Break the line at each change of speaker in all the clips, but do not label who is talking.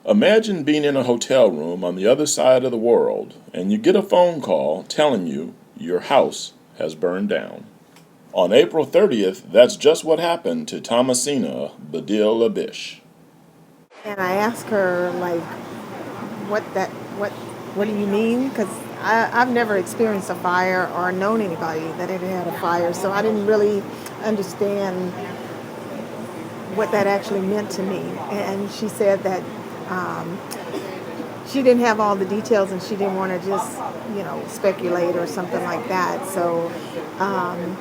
Imagine being in a hotel room on the other side of the world and you get a phone call telling you your house has burned down. On April 30th, that's just what happened to ThomaSena Badil-Abish.
And I asked her, like, what do you mean? Because I've never experienced a fire or known anybody that had had a fire, so I didn't really understand what that actually meant to me. And she said that um, she didn't have all the details and she didn't want to just, speculate or something like that. So um,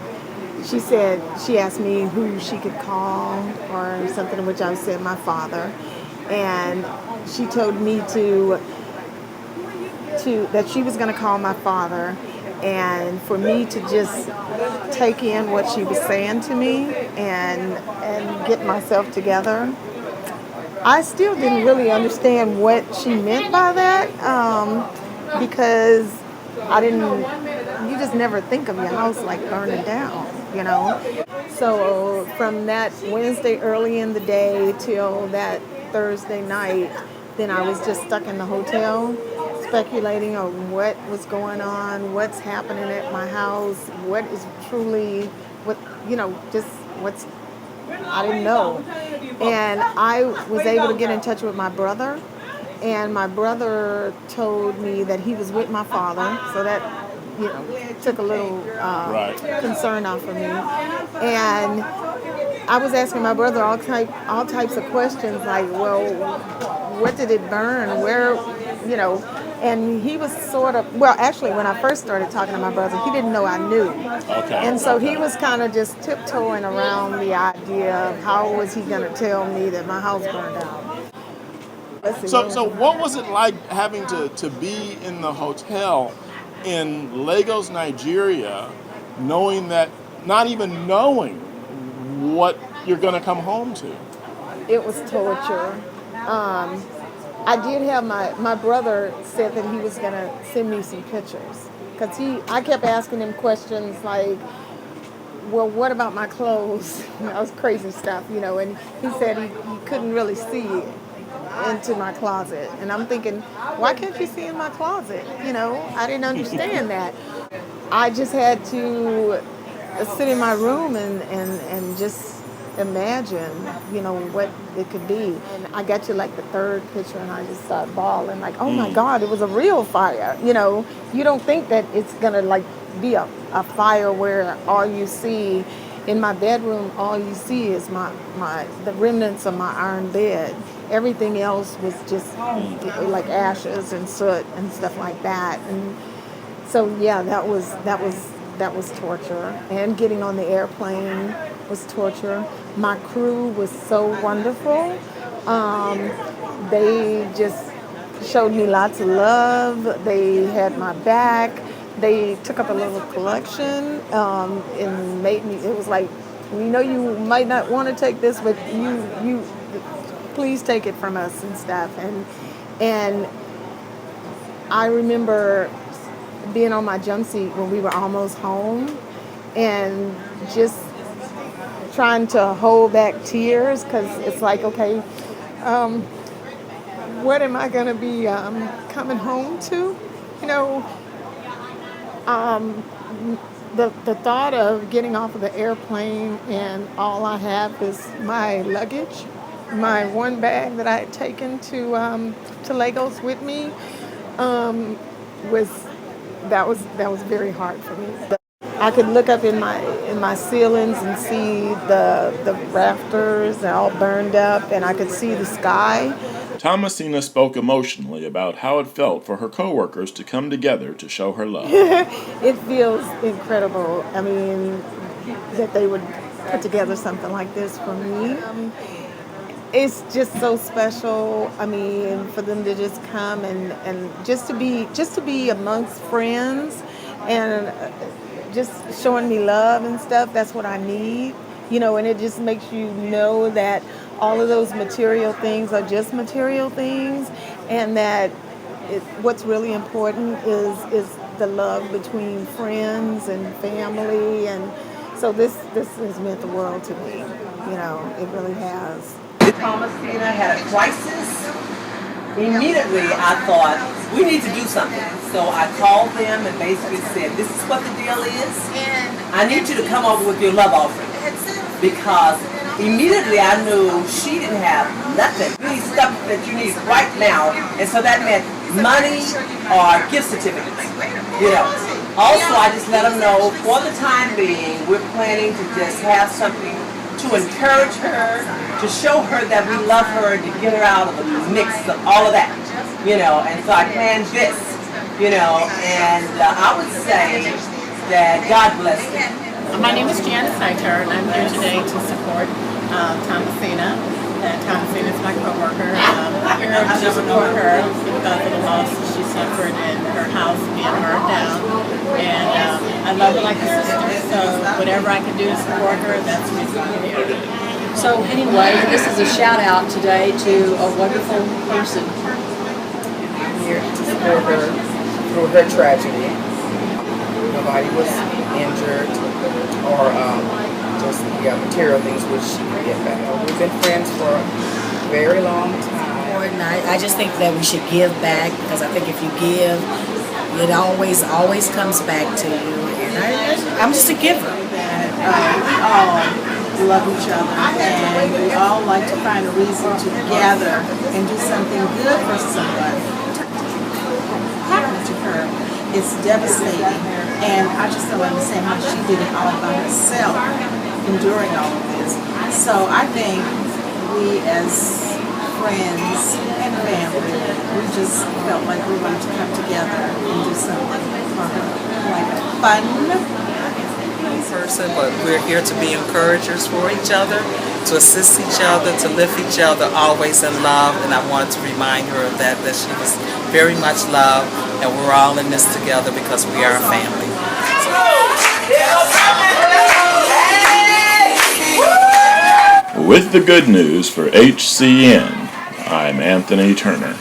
she said, she asked me who she could call or something, which I said my father. And she told me that she was going to call my father and for me to just take in what she was saying to me and get myself together. I still didn't really understand what she meant by that because I didn't. You just never think of your house like burning down. So from that Wednesday early in the day till that Thursday night, then I was just stuck in the hotel, speculating on what was going on, what's happening at my house, what is truly, just what's I didn't know. And I was able to get in touch with my brother, and my brother told me that he was with my father, so that took a little
Right.
concern off of me. And I was asking my brother all types of questions, like, well, what did it burn? Where, you know? And he was sort of, well, actually, when I first started talking to my brother, he didn't know I knew.
Okay.
And so he was kind of just tiptoeing around the idea of how was he going to tell me that my house burned down. Let's see.
So what was it like having to be in the hotel in Lagos, Nigeria, knowing that, not even knowing what you're going to come home to?
It was torture. I did have my brother said that he was going to send me some pictures. Because I kept asking him questions like, well, what about my clothes? That was crazy stuff. And he said he couldn't really see into my closet. And I'm thinking, why can't you see in my closet? I didn't understand that. I just had to sit in my room and just imagine, what it could be. And I got to like the third picture and I just started bawling like, oh my God, it was a real fire. You don't think that it's gonna like be a fire where all you see in my bedroom, all you see is the remnants of my iron bed. Everything else was just like ashes and soot and stuff like that. And so yeah, that was torture. And getting on the airplane was torture. My crew was so wonderful. They just showed me lots of love. They had my back. They took up a little collection and made me. It was like, you might not want to take this, but you please take it from us and stuff. And I remember being on my jump seat when we were almost home and just trying to hold back tears because it's like, okay, what am I going to be coming home to? The thought of getting off of the airplane and all I have is my luggage, my one bag that I had taken to Lagos with me, was that was very hard for me. I could look up in my ceilings and see the rafters all burned up, and I could see the sky.
ThomaSena spoke emotionally about how it felt for her coworkers to come together to show her love.
It feels incredible. I mean, that they would put together something like this for me. It's just so special. I mean, for them to just come and just to be amongst friends and just showing me love and stuff. That's what I need. And it just makes you know that all of those material things are just material things, and that what's really important is the love between friends and family. And so this has meant the world to me. It really has.
ThomaSena had a crisis immediately I thought, we need to do something. So I called them and basically said, this is what the deal is. I need you to come over with your love offering. Because immediately I knew she didn't have nothing. You need stuff that you need right now. And so that meant money or gift certificates. You know. Also, I just let them know for the time being, we're planning to just have something to encourage her, to show her that we love her, to get her out of the mix of all of that. You know, and so I planned this, you know, and I would say that God bless them.
My name is Janice Nighter, and I'm here today to support ThomaSena. ThomaSena is my co-worker. I'm here to support her because of the loss she suffered in her house being burned down. And I love her like a sister, so whatever I can do to support her, that's the reason I'm here.
So anyway, this is a shout out today to a wonderful person.
I'm here to support her through her tragedy. Nobody was injured or just material things which she could get back. We've been friends for a very long time.
And I just think that we should give back, because I think if you give, it always comes back to you. And I'm just a giver.
We all love each other, and we all like to find a reason to gather and do something good for someone. What happened to her is devastating, and I just don't understand how she did it all by herself, enduring all of this. So I think we as friends and family, we just felt like we wanted to come together and do something for her, like a fun
person, but we're here to be encouragers for each other, to assist each other, to lift each other, always in love. And I wanted to remind her of that she was very much loved, and we're all in this together because we are a family.
With the good news for HCN, I'm Anthony Turner.